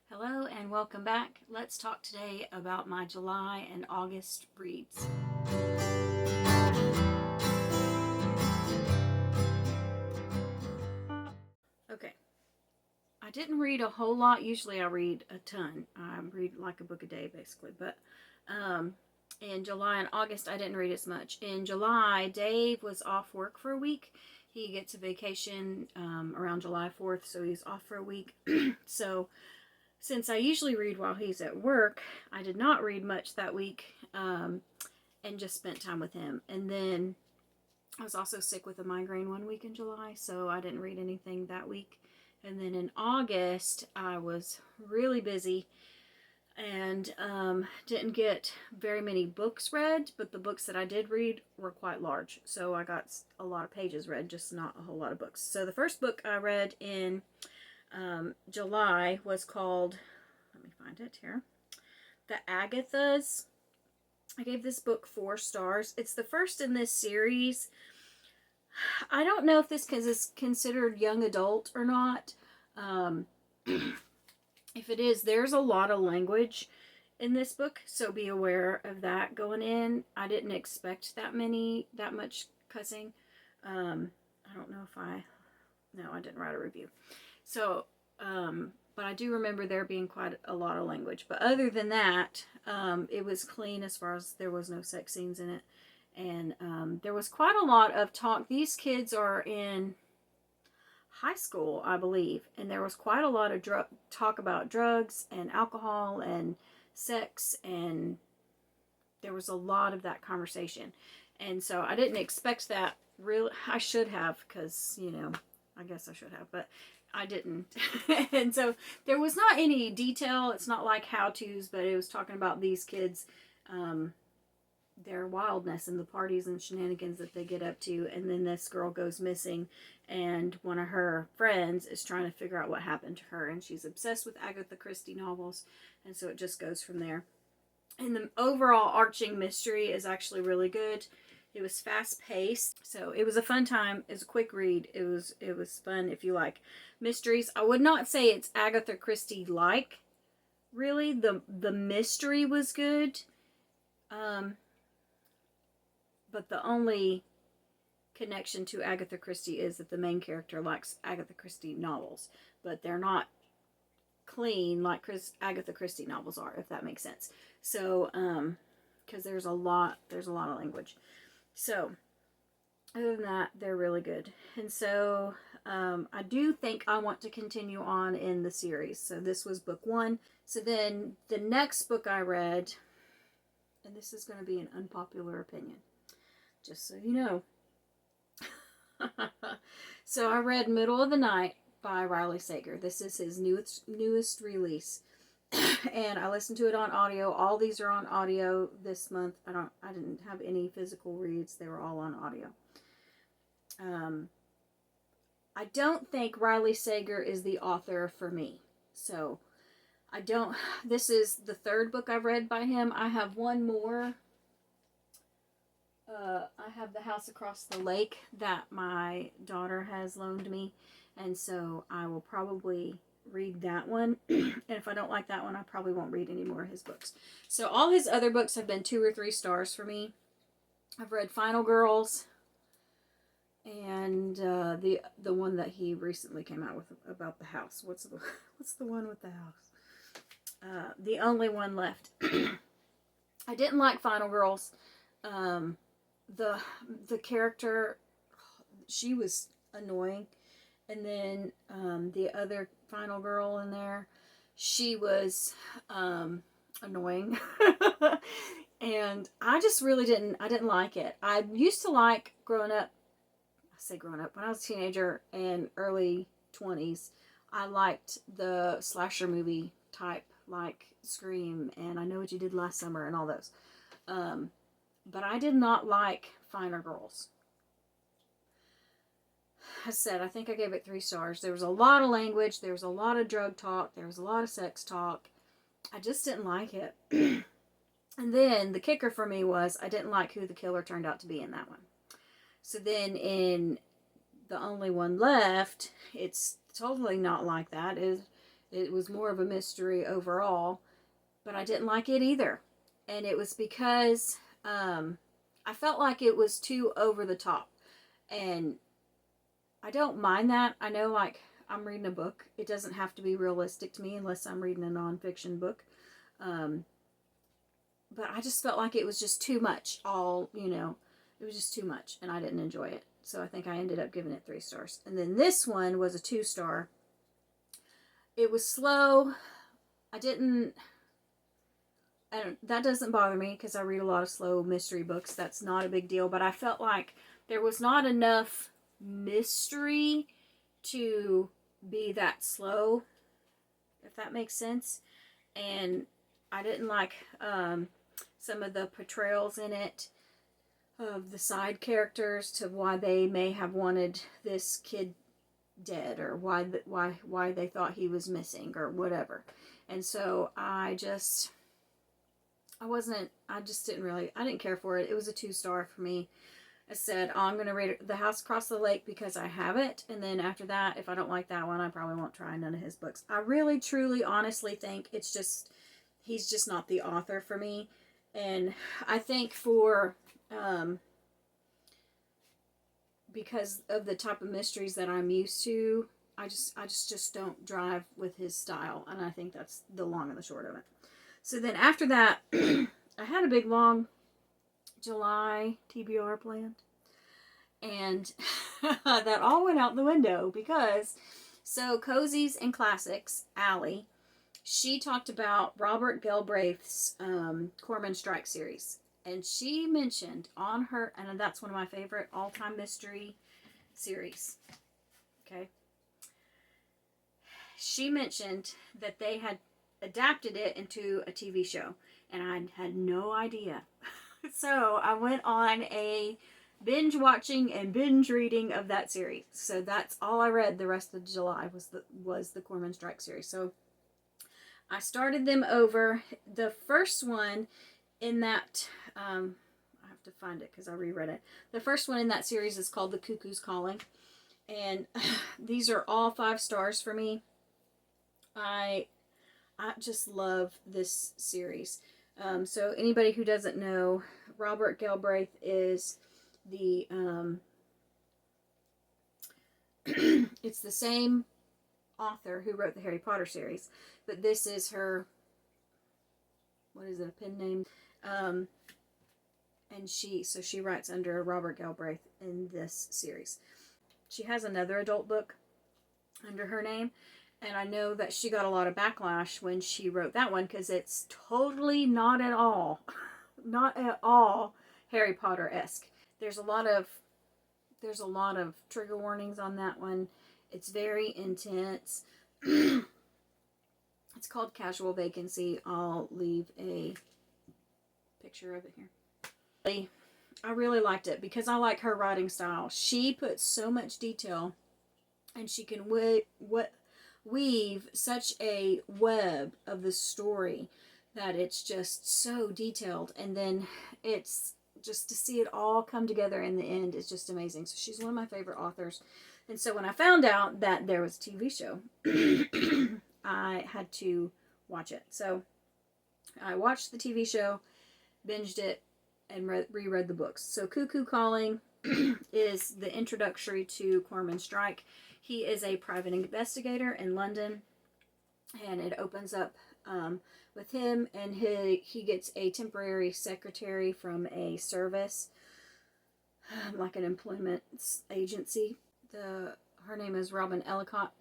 Hello and welcome back. Let's talk today about my July and August reads. Okay, I didn't read a whole lot. Usually I read a ton. I read like a book a day basically, but in July and August I didn't read as much. In July, Dave was off work for a week. He gets a vacation around July 4th, so he's off for a week. So since I usually read while he's at work, I did not read much that week and just spent time with him. And then I was also sick with a migraine one week in July, so I didn't read anything that week. And then in August, I was really busy and didn't get very many books read, but the books that I did read were quite large. So I got a lot of pages read, just not a whole lot of books. So the first book I read in July was called, let me find it here, The Agathas. I gave this book 4 stars. It's the first in this series. I don't know if this is considered young adult or not. If it is, there's a lot of language in this book, so be aware of that going in. I didn't expect that much cussing. I don't know if no, I didn't write a review. So, but I do remember there being quite a lot of language. But other than that, it was clean as far as there was no sex scenes in it. And there was quite a lot of talk. These kids are in high school, I believe. And there was quite a lot of talk about drugs and alcohol and sex. And there was a lot of that conversation. And so I didn't expect that. Really, I should have, because, I guess I should have. But I didn't. And so there was not any detail. It's not like how-tos, but it was talking about these kids, their wildness and the parties and shenanigans that they get up to. And then this girl goes missing, and one of her friends is trying to figure out what happened to her. And she's obsessed with Agatha Christie novels. And so it just goes from there. And the overall arching mystery is actually really good. It was fast paced, so it was a fun time. It was a quick read. It was fun if you like mysteries. I would not say it's Agatha Christie like. Really, the mystery was good, but the only connection to Agatha Christie is that the main character likes Agatha Christie novels, but they're not clean like Agatha Christie novels are, if that makes sense. So, because there's a lot of language. So, other than that, they're really good. And so, I do think I want to continue on in the series. So, this was book 1. So, then the next book I read, and this is going to be an unpopular opinion, just so you know. So, I read Middle of the Night by Riley Sager. This is his newest release. And I listened to it on audio. All these are on audio this month. I didn't have any physical reads. They were all on audio. I don't think Riley Sager is the author for me. So, this is the 3rd book I've read by him. I have one more. I have The House Across the Lake that my daughter has loaned me. And so I will probably read that one. And if I don't like that one, I probably won't read any more of his books. So all his other books have been 2 or 3 stars for me. I've read Final Girls and the one that he recently came out with about the house. What's the one with the house? The Only One Left. I didn't like Final Girls. The character, she was annoying. And then the other final girl in there, she was annoying. And I just really didn't like it. I used to like growing up, when I was a teenager and early 20s, I liked the slasher movie type, like Scream and I Know What You Did Last Summer and all those. But I did not like Final Girls. I said, I think I gave it 3 stars. There was a lot of language. There was a lot of drug talk. There was a lot of sex talk. I just didn't like it. And then the kicker for me was I didn't like who the killer turned out to be in that one. So then in The Only One Left, it's totally not like that. It was more of a mystery overall, but I didn't like it either. And it was because I felt like it was too over the top. And I don't mind that. I know, like, I'm reading a book. It doesn't have to be realistic to me unless I'm reading a nonfiction book. Um, but I just felt like it was just too much. It was just too much, and I didn't enjoy it. So I think I ended up giving it 3 stars. And then this one was a 2-star. It was slow. I didn't. That doesn't bother me because I read a lot of slow mystery books. That's not a big deal. But I felt like there was not enough mystery to be that slow, if that makes sense. And I didn't like some of the portrayals in it of the side characters to why they may have wanted this kid dead, or why they thought he was missing, or whatever. And so I just didn't care for it. It was a 2-star for me. I said, I'm going to read The House Across the Lake because I have it. And then after that, if I don't like that one, I probably won't try none of his books. I really, truly, honestly think he's just not the author for me. And I think because of the type of mysteries that I'm used to, I just don't drive with his style. And I think that's the long and the short of it. So then after that, I had a big, long July TBR planned. And that all went out the window because, Cozies and Classics, Allie, she talked about Robert Galbraith's Cormoran Strike series. And she mentioned on her, and that's one of my favorite all-time mystery series. Okay. She mentioned that they had adapted it into a TV show. And I had no idea. So I went on a binge watching and binge reading of that series. So that's all I read the rest of July was the Cormoran Strike series. So I started them over. The first one in that, I have to find it because I reread it. The first one in that series is called The Cuckoo's Calling. And these are all 5 stars for me. I just love this series. So anybody who doesn't know, Robert Galbraith is the it's the same author who wrote the Harry Potter series, but this is her, what is it, a pen name? And she writes under Robert Galbraith in this series. She has another adult book under her name, and I know that she got a lot of backlash when she wrote that one because it's totally not at all Harry Potter-esque. There's a lot of trigger warnings on that one. It's very intense. It's called Casual Vacancy. I'll leave a picture of it here. I really liked it because I like her writing style. She puts so much detail, and she can weave such a web of the story that it's just so detailed. And then it's just to see it all come together in the end is just amazing. So she's one of my favorite authors. And so when I found out that there was a TV show, I had to watch it. So I watched the TV show, binged it, and reread the books. So Cuckoo Calling is the introductory to Cormoran Strike. He is a private investigator in London, and it opens up with him, and he gets a temporary secretary from a service, like an employment agency. Her name is Robin Ellicott,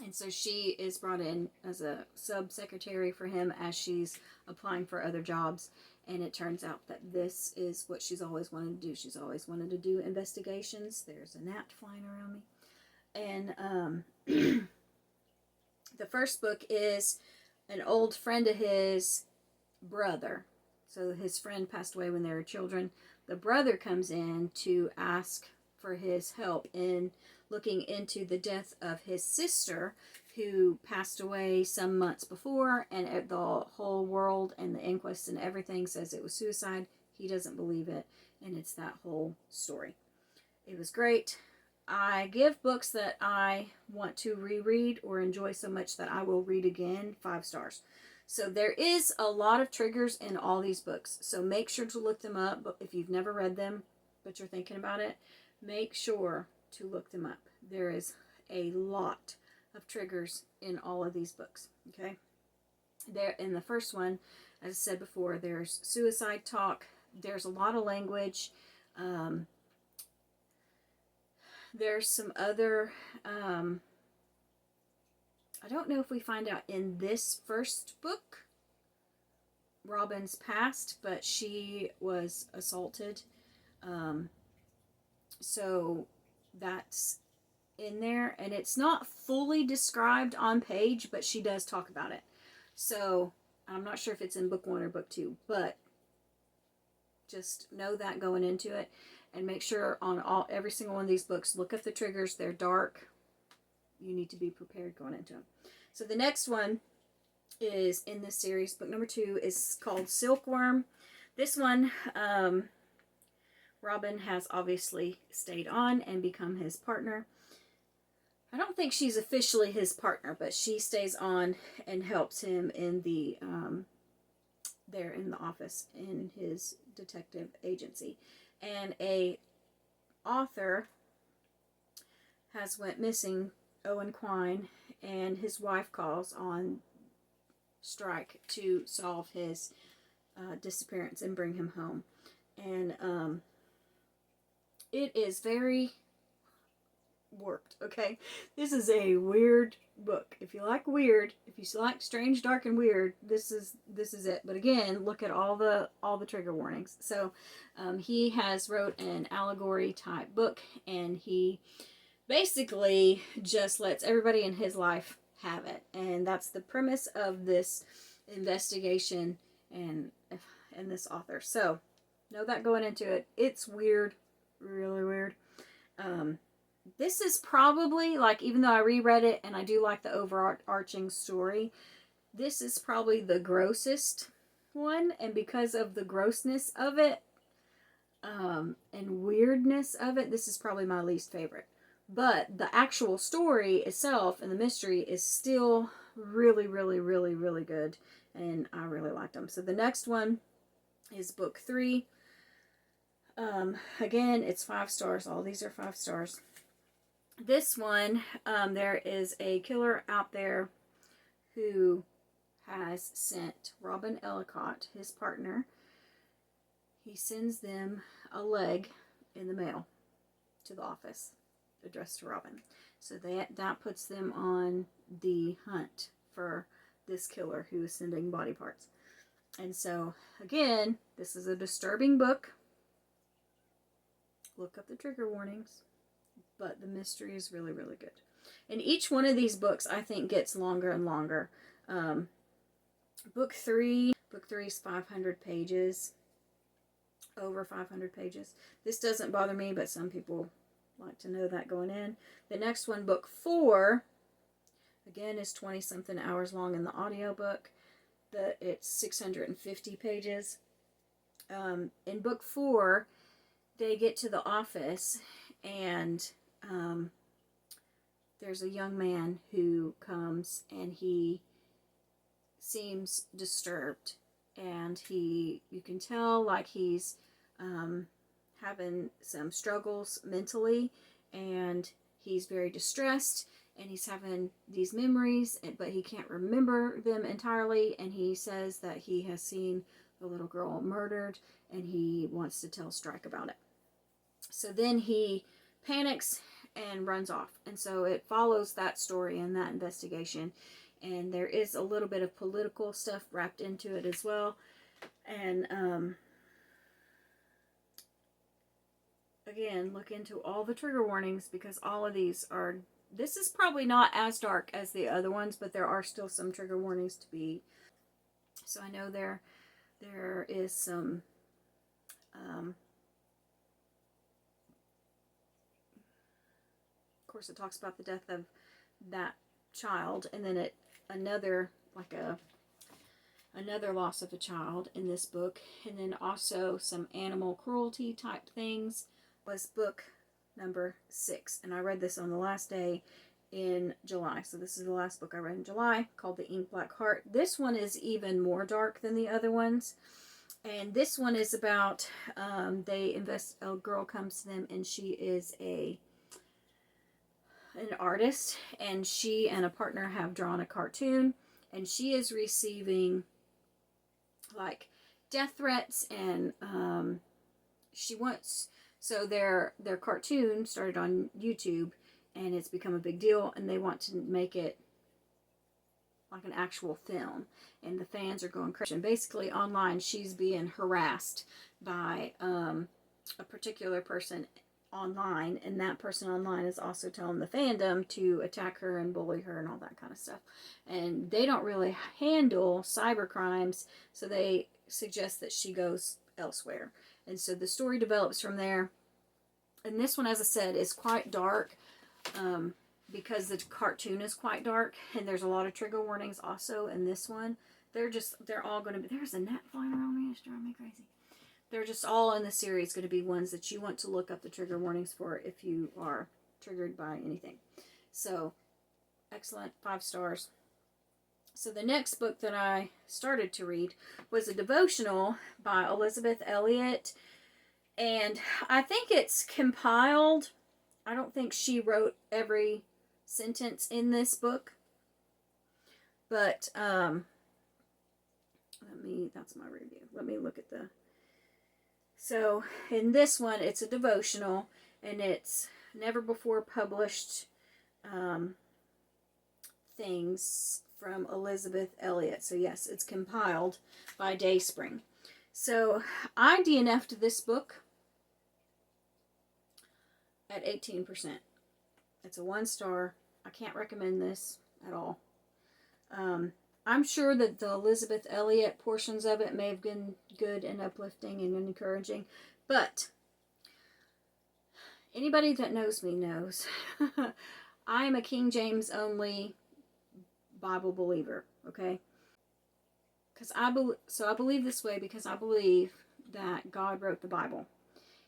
and so she is brought in as a sub-secretary for him as she's applying for other jobs. And it turns out that this is what she's always wanted to do. She's always wanted to do investigations. There's a gnat flying around me. And the first book is an old friend of his brother. So his friend passed away when they were children. The brother comes in to ask for his help in looking into the death of his sister, who passed away some months before, and the whole world and the inquest and everything says it was suicide. He doesn't believe it, and it's that whole story. It was great. I give books that I want to reread or enjoy so much that I will read again 5 stars. So there is a lot of triggers in all these books. So make sure to look them up. But if you've never read them, but you're thinking about it, make sure to look them up. There is a lot of triggers in all of these books. Okay. There in the first one, as I said before, there's suicide talk. There's a lot of language. There's some other, I don't know if we find out in this first book Robin's past, but she was assaulted. So that's in there, and it's not fully described on page, but she does talk about it. So I'm not sure if it's in book 1 or book 2, but just know that going into it, and make sure on every single one of these books, look at the triggers. They're dark. You need to be prepared going into them. So the next one is in this series. Book number 2 is called Silkworm. This one, Robin has obviously stayed on and become his partner. I don't think she's officially his partner, but she stays on and helps him in the there in the office in his detective agency. And a author has went missing, Owen Quine, and his wife calls on strike to solve his disappearance and bring him home. And it is very warped, okay? This is a weird book. If you like weird, if you like strange, dark, and weird, this is it. But again, look at all the trigger warnings. So he has wrote an allegory type book, and he basically just lets everybody in his life have it. And that's the premise of this investigation and this author. So know that going into it. It's weird, really weird. This is probably, like, even though I reread it and I do like the overarching story, this is probably the grossest one. And because of the grossness of it and weirdness of it, this is probably my least favorite. But the actual story itself and the mystery is still really, really, really, really good. And I really liked them. So the next one is book 3. Again, it's 5 stars. All these are 5 stars. This one, there is a killer out there who has sent Robin Ellicott, his partner, he sends them a leg in the mail to the office addressed to Robin. So that puts them on the hunt for this killer who is sending body parts. And so, again, this is a disturbing book. Look up the trigger warnings. But the mystery is really, really good. And each one of these books, I think, gets longer and longer. Book 3 is 500 pages. Over 500 pages. This doesn't bother me, but some people like to know that going in. The next one, book 4, again, is 20-something hours long in the audiobook. It's 650 pages. In book 4, they get to the office, and there's a young man who comes, and he seems disturbed, and you can tell like he's having some struggles mentally, and he's very distressed, and he's having these memories, but he can't remember them entirely, and he says that he has seen the little girl murdered, and he wants to tell Strike about it. So then he panics and runs off. And so it follows that story and that investigation. And there is a little bit of political stuff wrapped into it as well. And again, look into all the trigger warnings, because all of these are, this is probably not as dark as the other ones, but there are still some trigger warnings to be. So I know there is some of course, it talks about the death of that child, and then another loss of a child in this book, and then also some animal cruelty type things. Was book number 6. And I read this on the last day in July. So this is the last book I read in July, called The Ink Black Heart. This one is even more dark than the other ones. And this one is about, a girl comes to them, and she is an artist, and she and a partner have drawn a cartoon, and she is receiving like death threats, and she wants, so their cartoon started on YouTube, and it's become a big deal, and they want to make it like an actual film, and the fans are going crazy. And basically online, she's being harassed by a particular person online, and that person online is also telling the fandom to attack her and bully her and all that kind of stuff. And they don't really handle cyber crimes, so they suggest that she goes elsewhere. And so the story develops from there. And this one, as I said, is quite dark, because the cartoon is quite dark, and there's a lot of trigger warnings also in this one. They're all going to be, there's a gnat flying around me, it's driving me crazy. They're just all in the series going to be ones that you want to look up the trigger warnings for if you are triggered by anything. So, excellent, 5 stars. So the next book that I started to read was a devotional by Elizabeth Elliot, and I think it's compiled. I don't think she wrote every sentence in this book, but that's my review. Let me look at so in this one, it's a devotional, and it's never before published things from Elizabeth Elliot. So yes, it's compiled by Dayspring. So I DNF'd this book at 18%. It's a 1 star. I can't recommend this at all. I'm sure that the Elizabeth Elliot portions of it may have been good and uplifting and encouraging, but anybody that knows me knows I am a King James only Bible believer, okay? I believe this way because I believe that God wrote the Bible.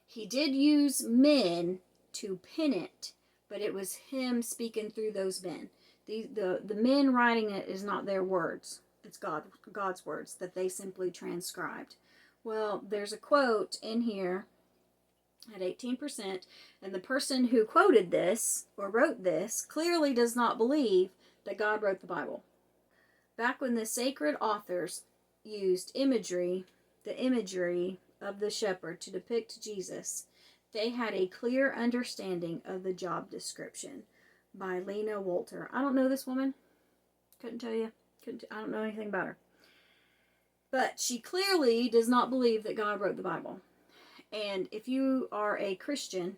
He did use men to pen it, but it was him speaking through those men. The men writing it is not their words. It's God's words that they simply transcribed. Well, there's a quote in here at 18%, and the person who quoted this or wrote this clearly does not believe that God wrote the Bible. Back when the sacred authors used the imagery of the shepherd to depict Jesus, they had a clear understanding of the job description. By Lena Walter. I don't know this woman. Couldn't tell you. I don't know anything about her. But she clearly does not believe that God wrote the Bible. And if you are a Christian,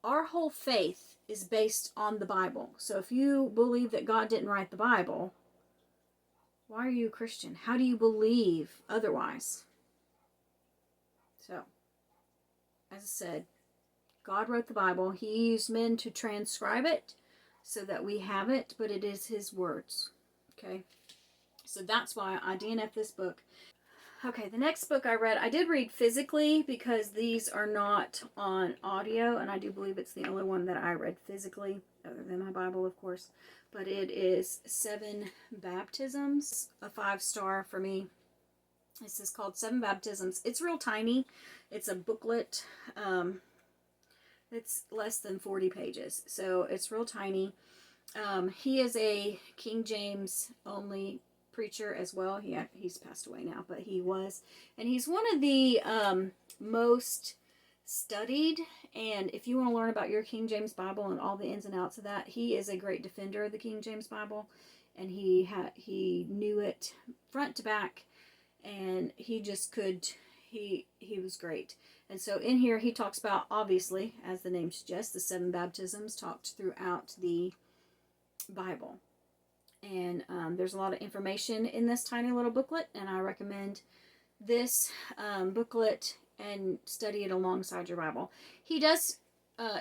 our whole faith is based on the Bible. So if you believe that God didn't write the Bible, why are you a Christian? How do you believe otherwise? So, as I said, God wrote the Bible. He used men to transcribe it so that we have it, but it is his words. Okay? So that's why I DNF this book. Okay, the next book I read, I did read physically because these are not on audio, and I do believe it's the only one that I read physically, other than my Bible, of course. But it is 7 Baptisms, a 5 star for me. This is called 7 Baptisms. It's real tiny. It's a booklet. It's less than 40 pages, so it's real tiny. He is a King James only preacher as well. He's passed away now, but he was. And he's one of the most studied, and if you want to learn about your King James Bible and all the ins and outs of that, he is a great defender of the King James Bible, and he knew it front to back, and he just could, he was great. And so in here he talks about, obviously, as the name suggests, the 7 baptisms talked throughout the Bible. And there's a lot of information in this tiny little booklet, and I recommend this booklet and study it alongside your Bible. He does,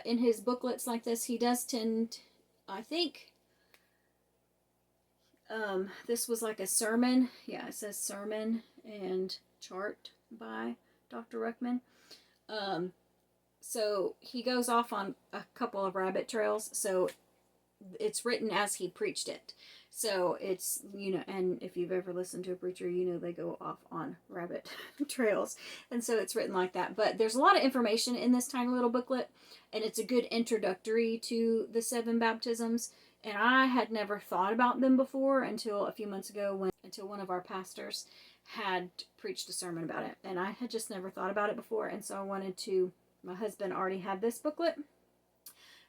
in his booklets like this, he does tend, I think, this was like a sermon. Yeah, it says sermon and chart by Dr. Ruckman. so he goes off on a couple of rabbit trails. So it's written as he preached it. So it's, and if you've ever listened to a preacher, they go off on rabbit trails. And so it's written like that. But there's a lot of information in this tiny little booklet, and it's a good introductory to the 7 baptisms. And I had never thought about them before until a few months ago, until one of our pastors had preached a sermon about it. And I had just never thought about it before. And so my husband already had this booklet.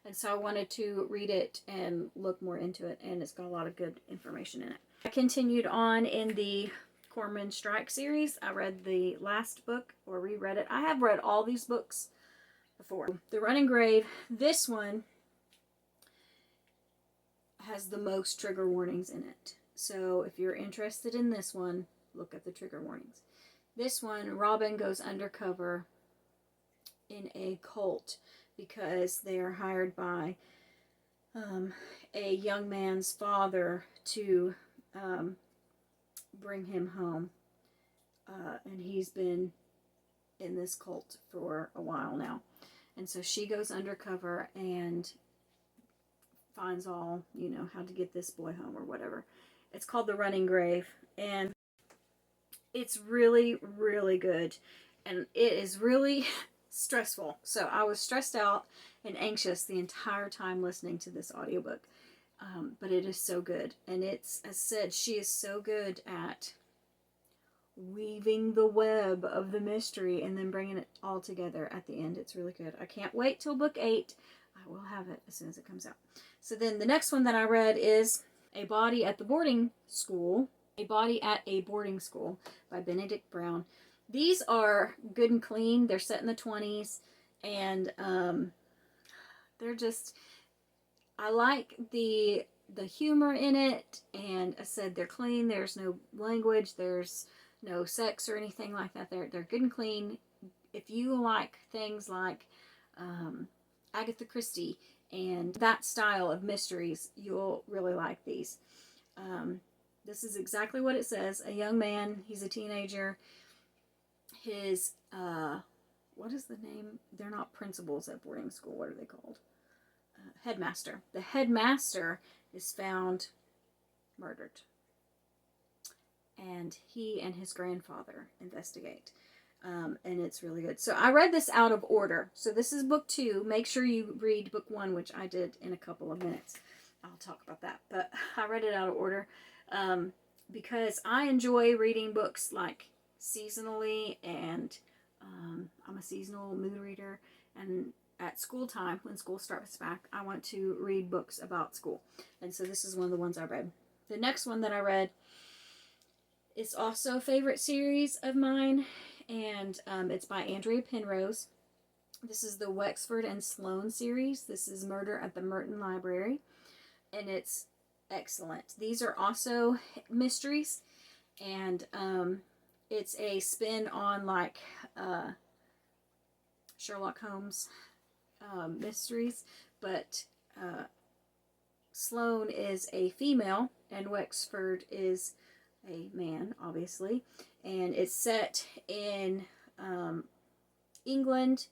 And so I wanted to read it and look more into it, and it's got a lot of good information in it. I continued on in the Cormoran Strike series. I read the last book, or reread it. I have read all these books before. The Running Grave, this one has the most trigger warnings in it. So if you're interested in this one, look at the trigger warnings. This one, Robin goes undercover in a cult because they are hired by a young man's father to bring him home. And he's been in this cult for a while now. And so she goes undercover and finds all, how to get this boy home or whatever. It's called The Running Grave. And it's really, really good. And it is really stressful. So I was stressed out and anxious the entire time listening to this audiobook. But it is so good. And it's, as said, she is so good at weaving the web of the mystery and then bringing it all together at the end. It's really good. I can't wait till book 8. I will have it as soon as it comes out. So then the next one that I read is A Body at a Boarding School by Benedict Brown. These are good and clean. They're set in the 20s, and they're just, I like the humor in it, and I said they're clean. There's no language, there's no sex or anything like that. They're good and clean. If you like things like Agatha Christie and that style of mysteries, you'll really like these. This is exactly what it says. A young man, he's a teenager. His, what is the name? They're not principals at boarding school. What are they called? Headmaster. The headmaster is found murdered. And he and his grandfather investigate. And it's really good. So I read this out of order. So this is book 2. Make sure you read book 1, which I did in a couple of minutes. I'll talk about that. But I read it out of order because I enjoy reading books like seasonally, and I'm a seasonal mood reader, and at school time, when school starts back, I want to read books about school, and so this is one of the ones I read. The next one that I read is also a favorite series of mine, and it's by Andrea Penrose. This is the Wexford and Sloane series. This is Murder at the Merton Library, and it's excellent. These are also mysteries, and it's a spin on like Sherlock Holmes mysteries, but Sloane is a female and Wexford is a man, obviously, and it's set in England.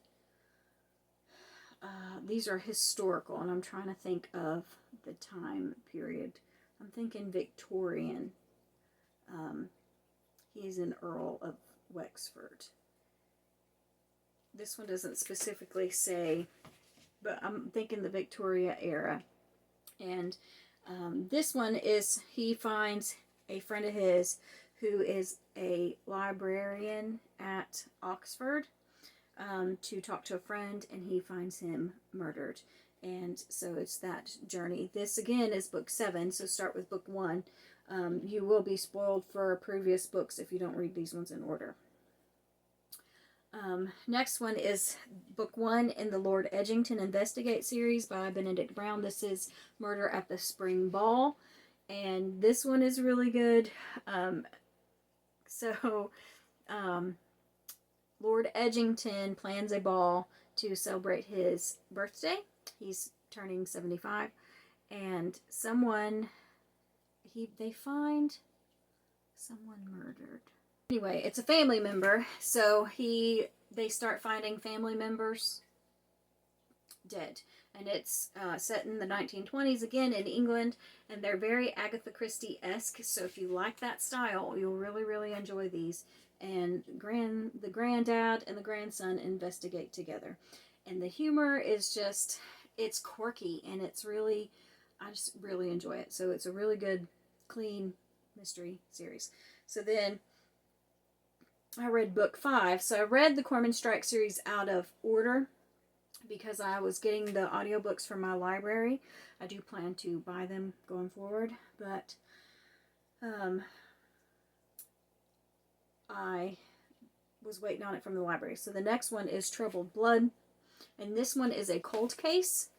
These are historical, and I'm trying to think of the time period. I'm thinking Victorian. He is an Earl of Wexford. This one doesn't specifically say, but I'm thinking the Victoria era. And this one is, he finds a friend of his who is a librarian at Oxford to talk to a friend, and he finds him murdered. And so it's that journey. This again is book 7, so start with book 1. You will be spoiled for previous books if you don't read these ones in order. Next one is book 1 in the Lord Edgington Investigate series by Benedict Brown. This is Murder at the Spring Ball, and this one is really good. Lord Edgington plans a ball to celebrate his birthday. He's turning 75, and they find someone murdered. Anyway, it's a family member, so they start finding family members dead. And it's set in the 1920s, again in England, and they're very Agatha Christie-esque, so if you like that style, you'll really, really enjoy these. And the granddad and the grandson investigate together. And the humor is just, it's quirky, and it's really, I just really enjoy it. So it's a really good, clean mystery series. So then I read book 5. So I read the Cormoran Strike series out of order because I was getting the audiobooks from my library. I do plan to buy them going forward, but I was waiting on it from the library. So the next one is Troubled Blood, and this one is a cold case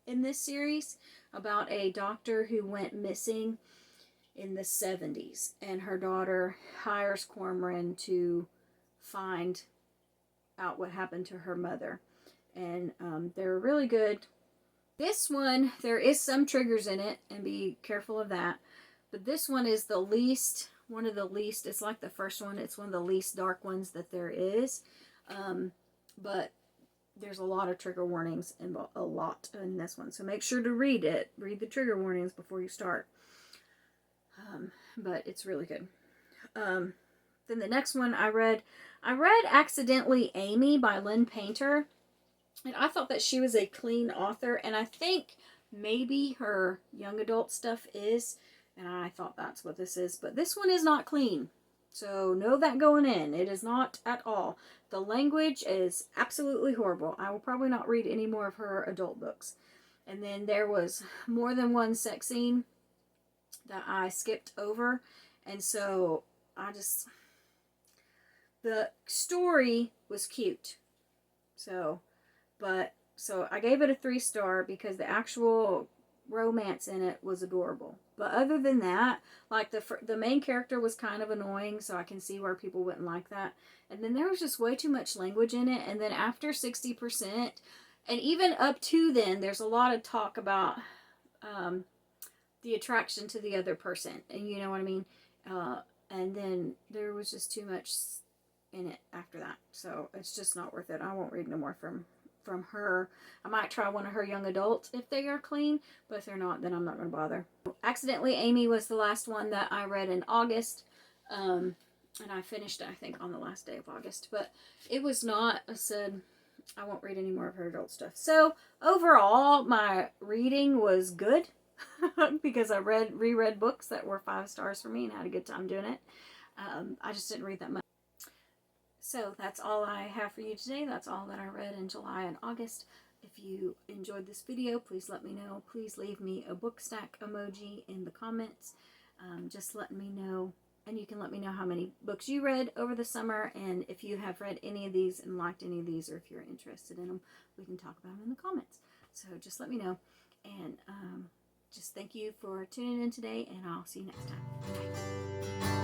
in this series about a doctor who went missing in the 70s, and her daughter hires Cormoran to find out what happened to her mother. And they're really good. This one, there is some triggers in it, and be careful of that. But this one is the least, one of the least, it's like the first one, it's one of the least dark ones that there is. But there's a lot of trigger warnings, and a lot in this one. So make sure to read it. Read the trigger warnings before you start. But it's really good. Then the next one I read Accidentally Amy by Lynn Painter. And I thought that she was a clean author, and I think maybe her young adult stuff is, and I thought that's what this is. But this one is not clean, so know that going in. It is not at all. The language is absolutely horrible. I will probably not read any more of her adult books. And then there was more than one sex scene that I skipped over, and so the story was cute. So I gave it a 3-star because the actual romance in it was adorable. But other than that, like the main character was kind of annoying, so I can see where people wouldn't like that. And then there was just way too much language in it. And then after 60%, and even up to then, there's a lot of talk about the attraction to the other person, and you know what I mean. And then there was just too much in it after that, so it's just not worth it. I won't read no more from her. I might try one of her young adults if they are clean, but if they're not, then I'm not going to bother. Accidentally Amy was the last one that I read in August, and I finished it, I think, on the last day of August. But it was not, I said, I won't read any more of her adult stuff. So overall, my reading was good because I reread books that were 5 stars for me and had a good time doing it. I just didn't read that much. So that's all I have for you today. That's all that I read in July and August. If you enjoyed this video, please let me know. Please leave me a book stack emoji in the comments. Just letting me know. And you can let me know how many books you read over the summer. And if you have read any of these and liked any of these, or if you're interested in them, we can talk about them in the comments. So just let me know. And just thank you for tuning in today, and I'll see you next time. Bye.